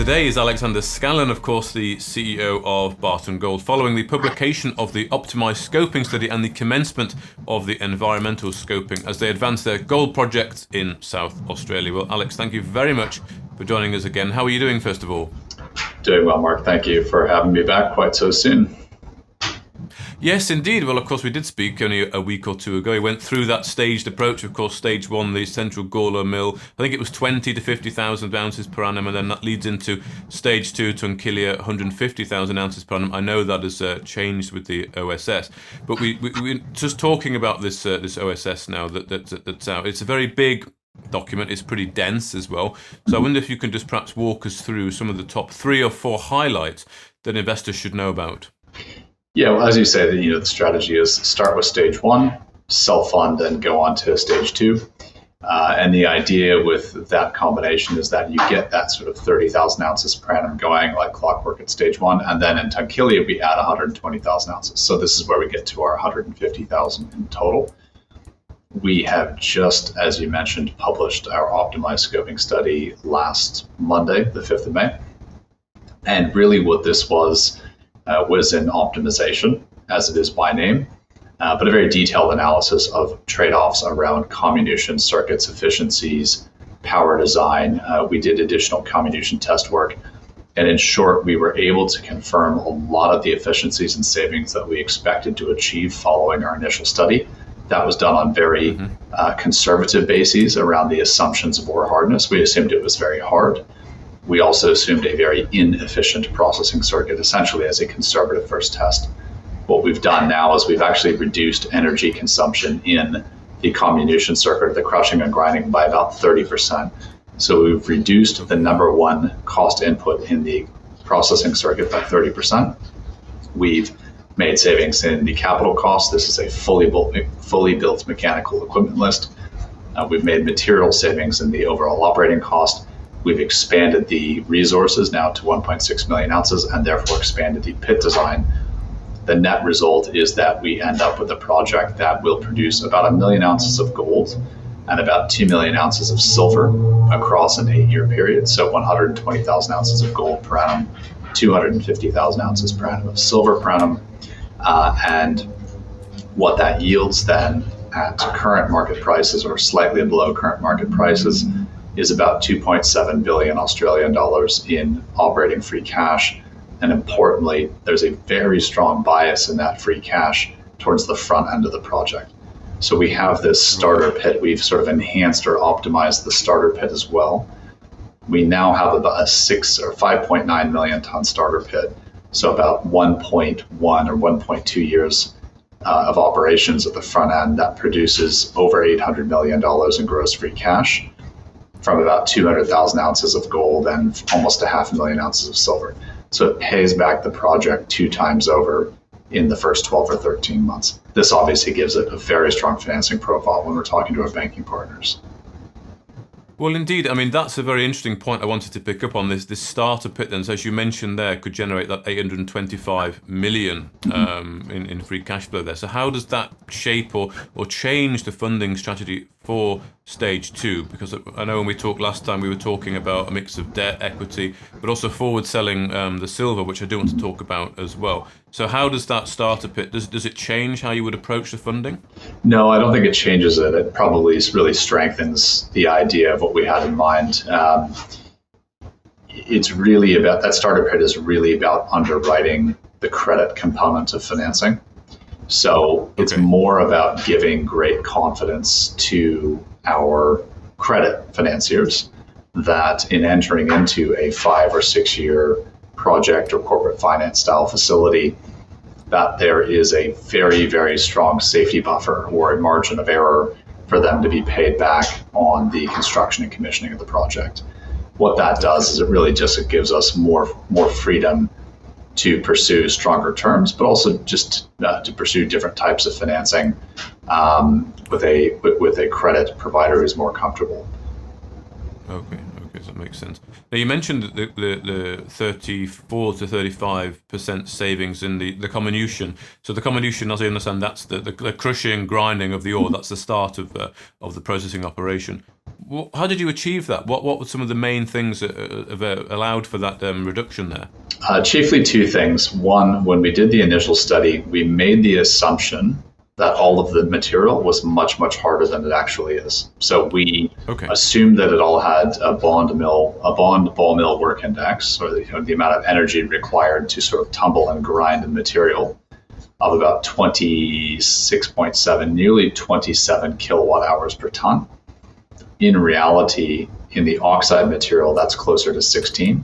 today is Alexander Scanlon, of course, the CEO of Barton Gold, following the publication of the Optimised scoping study and the commencement of the environmental scoping as they advance their gold project in South Australia. Well, Alex, thank you very much for joining us again. How are you doing, first of all? Doing well, Mark. Thank you for having me back quite so soon. Yes, indeed. Well, of course, we did speak only a week or two ago. We went through that staged approach. Of course, stage one, the central Gawler mill, I think it was 20 to 50,000 ounces per annum, and then that leads into stage two, Tonkilia, 150,000 ounces per annum. I know that has changed with the OSS, but we're just talking about this OSS now that's out. It's a very big document. It's pretty dense as well. So I wonder if you can just perhaps walk us through some of the top 3 or 4 highlights that investors should know about. Yeah, well, as you say, the strategy is start with stage 1, self-fund, and go on to stage 2. And the idea with that combination is that you get that sort of 30,000 ounces per annum going like clockwork at stage 1, and then in Tonkilia we add 120,000 ounces. So this is where we get to our 150,000 in total. We have just, as you mentioned, published our optimized scoping study last Monday, the 5th of May. And really what this was an optimization, as it is by name, but a very detailed analysis of trade-offs around comminution circuits, efficiencies, power design. We did additional comminution test work. And in short, we were able to confirm a lot of the efficiencies and savings that we expected to achieve following our initial study. That was done on very conservative bases around the assumptions of ore hardness. We assumed it was very hard. We also assumed a very inefficient processing circuit, essentially as a conservative first test. What we've done now is we've actually reduced energy consumption in the comminution circuit, the crushing and grinding, by about 30%. So we've reduced the number one cost input in the processing circuit by 30%. We've made savings in the capital cost. This is a fully built mechanical equipment list. We've made material savings in the overall operating cost. We've expanded the resources now to 1.6 million ounces and therefore expanded the pit design. The net result is that we end up with a project that will produce about 1 million ounces of gold and about 2 million ounces of silver across an 8-year period. So 120,000 ounces of gold per annum, 250,000 ounces per annum of silver per annum. And what that yields then at current market prices, or slightly below current market prices, is about 2.7 billion Australian dollars in operating free cash. And importantly, there's a very strong bias in that free cash towards the front end of the project. So we have this starter pit. We've sort of enhanced or optimized the starter pit as well. We now have about a 5.9 million ton starter pit. So about 1.1 or 1.2 years of operations at the front end that produces over $800 million in gross free cash from about 200,000 ounces of gold and almost 500,000 ounces of silver. So it pays back the project 2 times over in the first 12 or 13 months. This obviously gives it a very strong financing profile when we're talking to our banking partners. Well, indeed. I mean, that's a very interesting point I wanted to pick up on. This starter pit, then, so as you mentioned there, could generate that 825 million in free cash flow there. So how does that shape or change the funding strategy for stage 2? Because I know when we talked last time, we were talking about a mix of debt, equity, but also forward selling the silver, which I do want to talk about as well. So how does that starter pit, does it change how you would approach the funding? No, I don't think it changes it. It probably really strengthens the idea of what we had in mind. It's really about, that starter pit is really about underwriting the credit component of financing. So it's more about giving great confidence to our credit financiers that in entering into a 5 or 6 year project or corporate finance style facility, that there is a very, very strong safety buffer or a margin of error for them to be paid back on the construction and commissioning of the project. What that does is it gives us more freedom to pursue stronger terms, but also just to pursue different types of financing with a credit provider who's more comfortable. Okay. Okay, so that makes sense. Now, you mentioned the 34 to 35% savings in the comminution. So the comminution, as I understand, that's the crushing, grinding of the ore. That's the start of the processing operation. How did you achieve that? What were some of the main things that have allowed for that reduction there? Chiefly two things. One, when we did the initial study, we made the assumption that all of the material was much, much harder than it actually is. So we assumed that it all had a bond ball mill work index, or the amount of energy required to sort of tumble and grind the material, of about 26.7, nearly 27 kilowatt hours per ton. In reality, in the oxide material, that's closer to 16,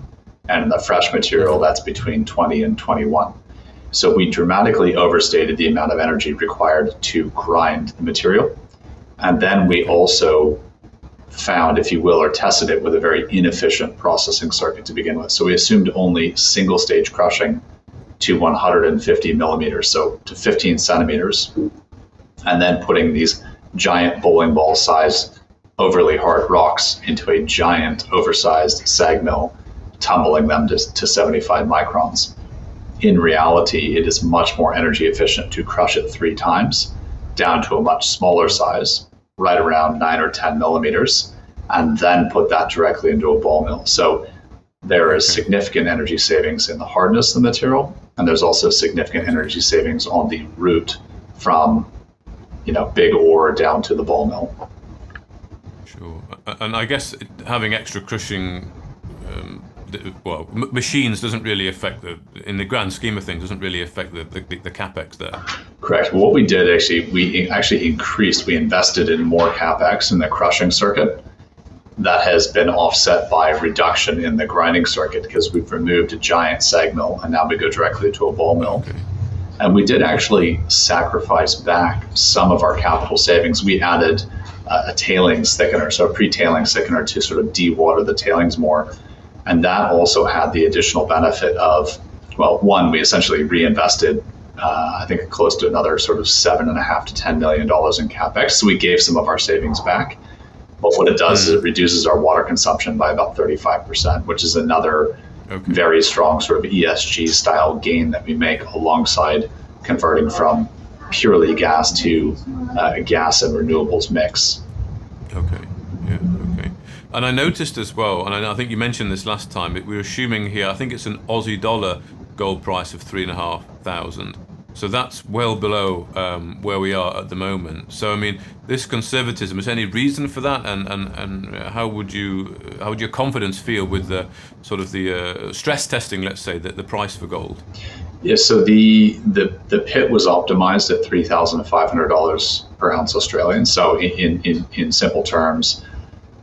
and in the fresh material, that's between 20 and 21. So we dramatically overstated the amount of energy required to grind the material. And then we also found, if you will, or tested it with a very inefficient processing circuit to begin with. So we assumed only single stage crushing to 150 millimeters, so to 15 centimeters, and then putting these giant bowling ball sized overly hard rocks into a giant oversized SAG mill, tumbling them to 75 microns. In reality, it is much more energy efficient to crush it 3 times down to a much smaller size, right around 9 or 10 millimeters, and then put that directly into a ball mill. So there is significant energy savings in the hardness of the material, and there's also significant energy savings on the route from, big ore down to the ball mill. Sure. And I guess having extra crushing machines doesn't really affect in the grand scheme of things, doesn't really affect the capex there. Correct. What we did we invested in more capex in the crushing circuit. That has been offset by a reduction in the grinding circuit because we've removed a giant SAG mill and now we go directly to a ball mill. Okay. And we did actually sacrifice back some of our capital savings. We added a tailings thickener, so a pre-tailings thickener to sort of de-water the tailings more. And that also had the additional benefit of, one, we essentially reinvested, I think close to another sort of $7.5 to $10 million in capex. So we gave some of our savings back. But what it does is it reduces our water consumption by about 35%, which is another very strong sort of ESG style gain that we make alongside converting from purely gas to gas and renewables mix. Okay. Yeah. Okay. And I noticed as well, and I think you mentioned this last time, we're assuming here, I think it's an Aussie dollar gold price of 3,500. So that's well below where we are at the moment. So I mean, this conservatism, is there any reason for that? And how would your confidence feel with the sort of the stress testing, let's say, the price for gold? Yeah, so the pit was optimized at $3,500 per ounce Australian. So in simple terms,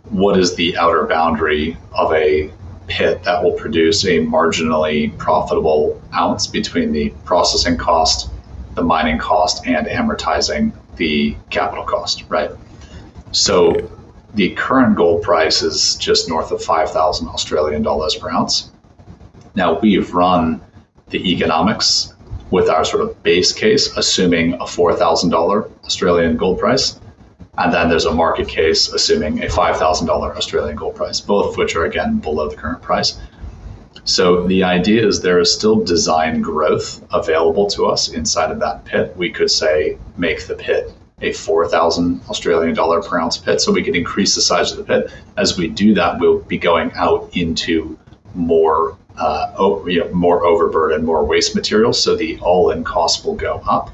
what is the outer boundary of a pit that will produce a marginally profitable ounce between the processing cost, the mining cost, and amortizing the capital cost, right? So the current gold price is just north of 5,000 Australian dollars per ounce. Now we've run the economics with our sort of base case, assuming a $4,000 Australian gold price. And then there's a market case assuming a $5,000 Australian gold price, both of which are, again, below the current price. So the idea is there is still design growth available to us inside of that pit. We could say make the pit a 4,000 Australian dollar per ounce pit, so we could increase the size of the pit. As we do that, we'll be going out into more overburden, more waste materials, so the all-in cost will go up.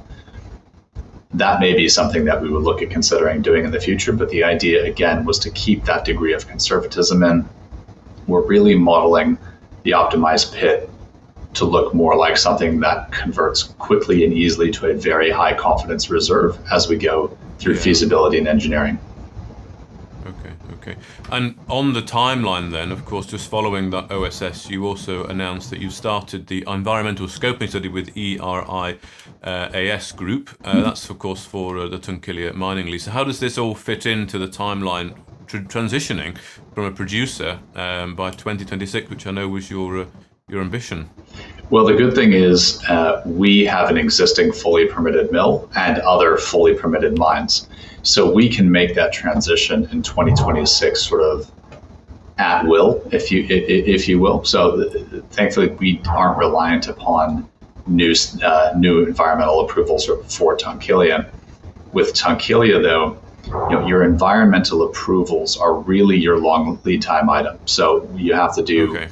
That may be something that we would look at considering doing in the future, but the idea, again, was to keep that degree of conservatism in. We're really modeling the optimized pit to look more like something that converts quickly and easily to a very high confidence reserve as we go through feasibility and engineering. Okay. And on the timeline then, of course, just following that OSS, you also announced that you started the environmental scoping study with ERIAS Group. That's, of course, for the Tonkilia mining lease. So how does this all fit into the timeline transitioning from a producer by 2026, which I know was your ambition? Well, the good thing is we have an existing fully permitted mill and other fully permitted mines. So we can make that transition in 2026 sort of at will, if you will. So thankfully, we aren't reliant upon new environmental approvals for Tonkilia. With Tonkilia, though, your environmental approvals are really your long lead time item. So you have to do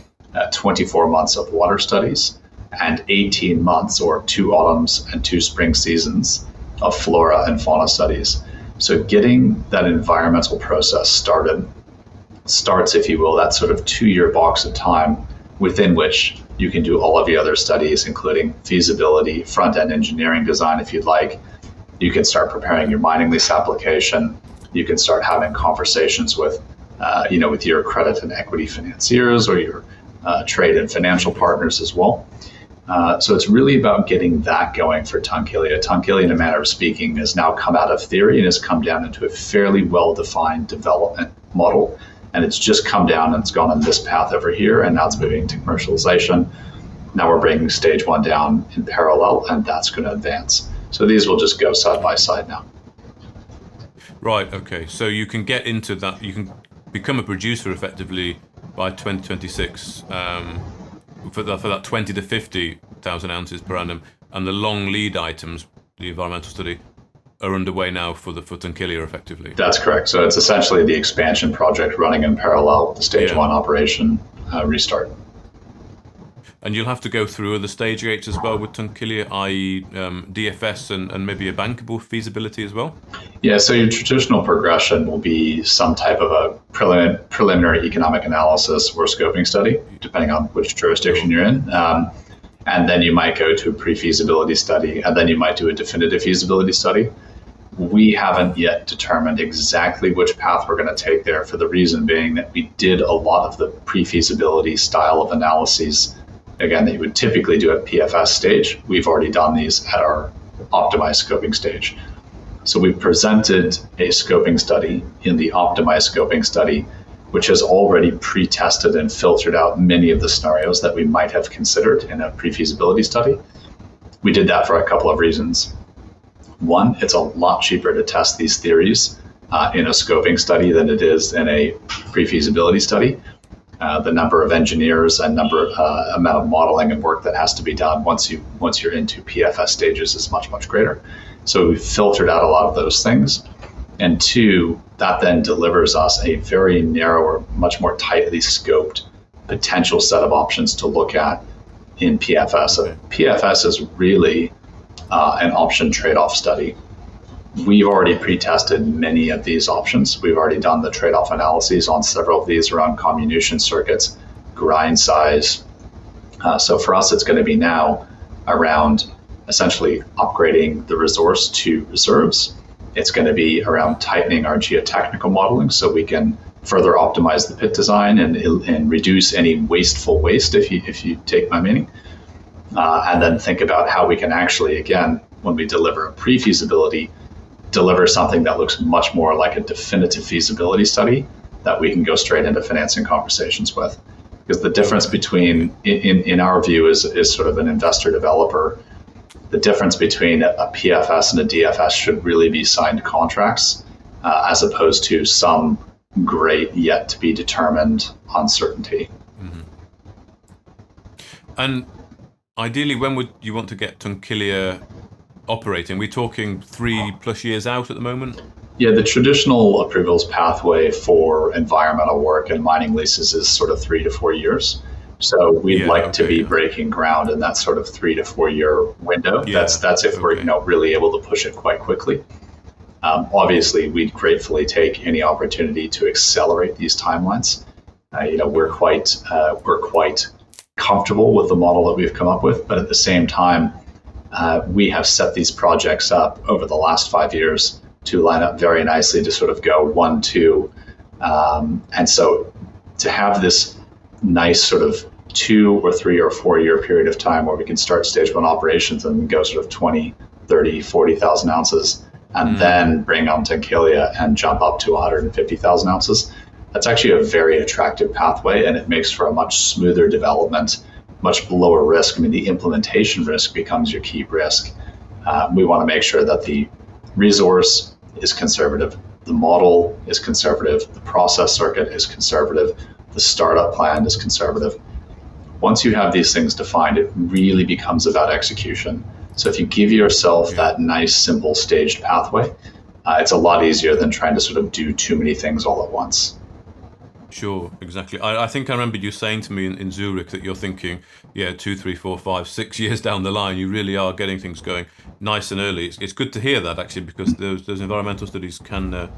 24 months of water studies and 18 months, or 2 autumns and 2 spring seasons, of flora and fauna studies. So getting that environmental process starts, if you will, that sort of 2-year box of time within which you can do all of the other studies, including feasibility, front-end engineering design, if you'd like. You can start preparing your mining lease application. You can start having conversations with your credit and equity financiers, or your trade and financial partners as well. So it's really about getting that going for Tonkilia. Tonkilia, in a manner of speaking, has now come out of theory and has come down into a fairly well-defined development model. And it's just come down and it's gone on this path over here, and now it's moving to commercialization. Now we're bringing stage 1 down in parallel, and that's going to advance. So these will just go side by side now. Right, okay. So you can get into that, you can become a producer effectively by 2026 for that 20 to 50,000 ounces per annum, and the long lead items, the environmental study, are underway now for Tonkilia effectively. That's correct. So it's essentially the expansion project running in parallel with the stage 1 operation restart. And you'll have to go through other stage gates as well with Tonkilia, i.e. DFS and maybe a bankable feasibility as well? Yeah, so your traditional progression will be some type of a preliminary economic analysis or scoping study, depending on which jurisdiction you're in. And then you might go to a pre-feasibility study, and then you might do a definitive feasibility study. We haven't yet determined exactly which path we're going to take there, for the reason being that we did a lot of the pre-feasibility style of analyses, again, that you would typically do at PFS stage. We've already done these at our optimized scoping stage. So we presented a scoping study in the optimized scoping study, which has already pre-tested and filtered out many of the scenarios that we might have considered in a pre-feasibility study. We did that for a couple of reasons. One, it's a lot cheaper to test these theories in a scoping study than it is in a pre-feasibility study. The number of engineers and amount of modeling and work that has to be done once you're into PFS stages is much, much greater. So we've filtered out a lot of those things. And 2, that then delivers us a very narrower, much more tightly scoped potential set of options to look at in PFS. So PFS is really an option trade-off study. We've already pre-tested many of these options. We've already done the trade-off analyses on several of these around comminution circuits, grind size. So for us, it's going to be now around essentially upgrading the resource to reserves. It's going to be around tightening our geotechnical modeling so we can further optimize the pit design and reduce any wasteful waste, if you take my meaning. And then think about how we can actually, again, when we deliver a pre-feasibility, deliver something that looks much more like a definitive feasibility study that we can go straight into financing conversations with. Because the difference between, in our view, is sort of an investor developer, the difference between a PFS and a DFS should really be signed contracts, as opposed to some great yet to be determined uncertainty. Mm-hmm. And ideally, when would you want to get Tonkilia operating? We're talking 3+ years out at the moment? Yeah, the traditional approvals pathway for environmental work and mining leases is sort of 3 to 4 years. So we'd like to be breaking ground in that sort of 3 to 4 year window. Yeah, that's if we're really able to push it quite quickly. Obviously, we'd gratefully take any opportunity to accelerate these timelines. We're quite comfortable with the model that we've come up with, but at the same time, we have set these projects up over the last 5 years to line up very nicely to sort of go 1, 2. And so to have this nice sort of 2 or 3 or 4 year period of time where we can start stage 1 operations and go sort of 20, 30, 40,000 ounces and then bring on Tonkilia and jump up to 150,000 ounces. That's actually a very attractive pathway, and it makes for a much smoother development, much lower risk. I mean, the implementation risk becomes your key risk. We want to make sure that the resource is conservative, the model is conservative, the process circuit is conservative, The startup plan is conservative. Once you have these things defined, it really becomes about execution. So if you give yourself that nice, simple, staged pathway, it's a lot easier than trying to sort of do too many things all at once. Sure, exactly. I think I remember you saying to me in Zurich that you're thinking, 2, 3, 4, 5, 6 years down the line, you really are getting things going nice and early. It's good to hear that, actually, because those environmental studies can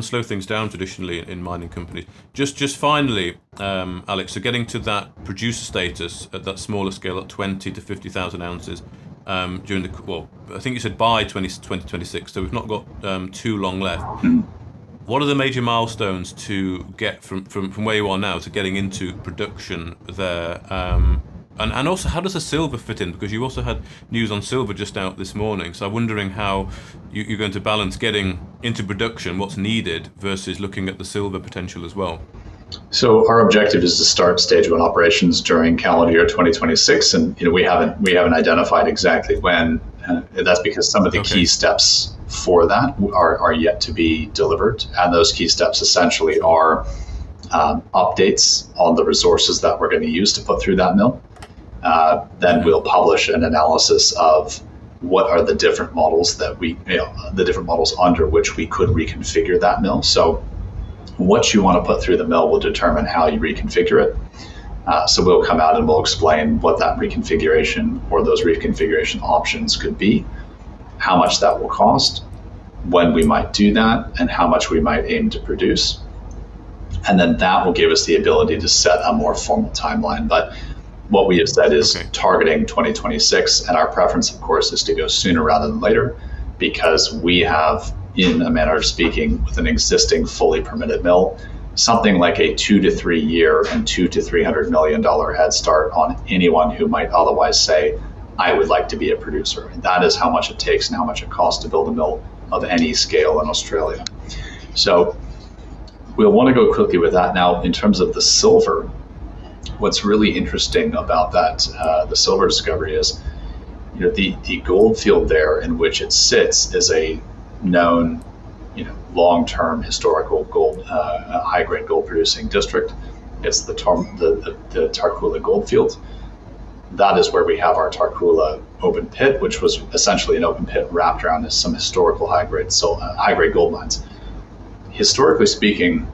slow things down traditionally in mining companies. Just finally, Alex, so getting to that producer status at that smaller scale at 20 to 50,000 ounces during I think you said by 2026, so we've not got too long left. What are the major milestones to get from where you are now to getting into production there? And also, how does the silver fit in? Because you also had news on silver just out this morning. So I'm wondering how you're going to balance getting into production, what's needed, versus looking at the silver potential as well. So our objective is to start stage 1 operations during calendar year 2026, and we haven't identified exactly when. That's because some of the key steps for that are yet to be delivered, and those key steps essentially are updates on the resources that we're going to use to put through that mill. Then we'll publish an analysis of what are the different models that the different models under which we could reconfigure that mill. So what you want to put through the mill will determine how you reconfigure it. So we'll come out and we'll explain what that reconfiguration or those reconfiguration options could be, how much that will cost, when we might do that, and how much we might aim to produce. And then that will give us the ability to set a more formal timeline. But what we have said is targeting 2026, and our preference, of course, is to go sooner rather than later, because we have, in a manner of speaking, with an existing fully permitted mill, something like a 2 to 3 year and $200 to $300 million head start on anyone who might otherwise say, I would like to be a producer. And that is how much it takes and how much it costs to build a mill of any scale in Australia. So we'll want to go quickly with that. Now, in terms of the silver, what's really interesting about that, the silver discovery is, the gold field there in which it sits is a known, long-term historical gold, high-grade gold producing district. It's the Taruga Goldfield. That is where we have our Taruga open pit, which was essentially an open pit wrapped around some historical high-grade gold mines. Historically speaking,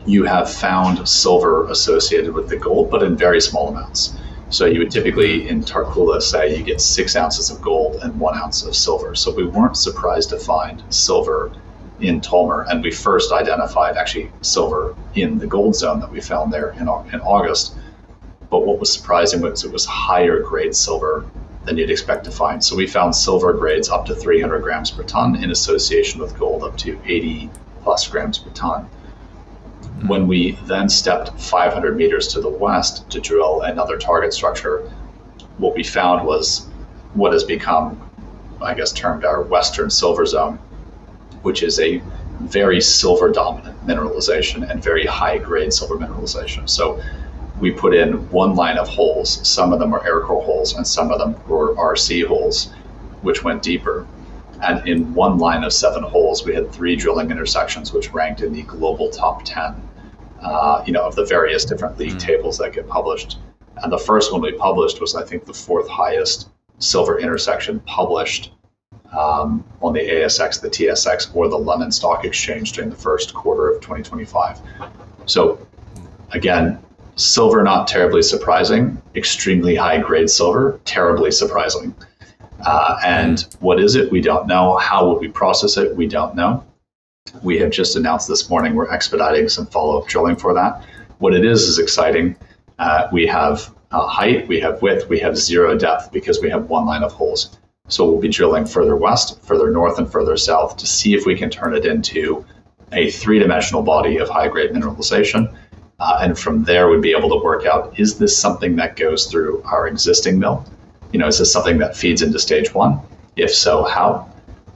you have found silver associated with the gold, but in very small amounts. So you would typically, in Taruga, say you get 6 ounces of gold and 1 ounce of silver. So we weren't surprised to find silver in Tolmer, and we first identified actually silver in the gold zone that we found there in August. But what was surprising was it was higher grade silver than you'd expect to find. So we found silver grades up to 300 grams per ton in association with gold up to 80 plus grams per ton. When we then stepped 500 meters to the west to drill another target structure, what we found was what has become, I guess, termed our Western Silver Zone, which is a very silver dominant mineralization and very high grade silver mineralization. So we put in one line of holes. Some of them are air core holes and some of them were RC holes, which went deeper. And in one line of 7 holes, we had 3 drilling intersections, which ranked in the global top 10, of the various different league tables that get published. And the first one we published was, I think, the 4th highest silver intersection published on the ASX, the TSX, or the London Stock Exchange during the first quarter of 2025. So again, silver, not terribly surprising. Extremely high grade silver, terribly surprising. And what is it? We don't know. How would we process it? We don't know. We have just announced this morning we're expediting some follow-up drilling for that. What it is exciting. We have height, we have width, we have 0 depth because we have one line of holes. So we'll be drilling further west, further north, and further south to see if we can turn it into a 3-dimensional body of high-grade mineralization. And from there, we'd be able to work out, is this something that goes through our existing mill? Is this something that feeds into stage 1? If so, how?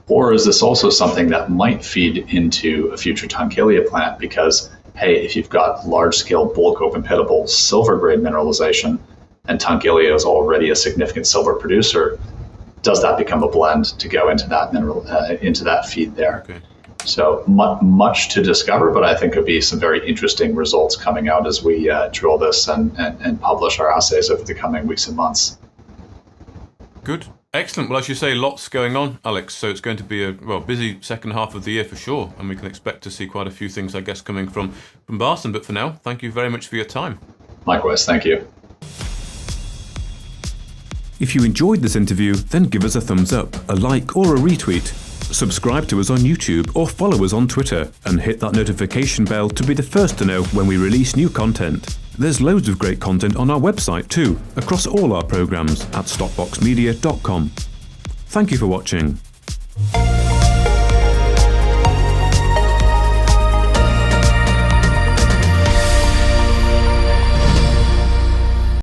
Or is this also something that might feed into a future Tonkilia plant? Because, hey, if you've got large-scale bulk open-pittable silver-grade mineralization, and Tonkilia is already a significant silver producer, does that become a blend to go into that into that feed there? Okay. So much to discover, but I think there'll be some very interesting results coming out as we drill this and publish our assays over the coming weeks and months. Good. Excellent. Well, as you say, lots going on, Alex. So it's going to be a busy second half of the year for sure. And we can expect to see quite a few things, I guess, coming from Barton. But for now, thank you very much for your time. Likewise. Thank you. If you enjoyed this interview, then give us a thumbs up, a like or a retweet. Subscribe to us on YouTube or follow us on Twitter and hit that notification bell to be the first to know when we release new content. There's loads of great content on our website too, across all our programs at StockBoxMedia.com. Thank you for watching.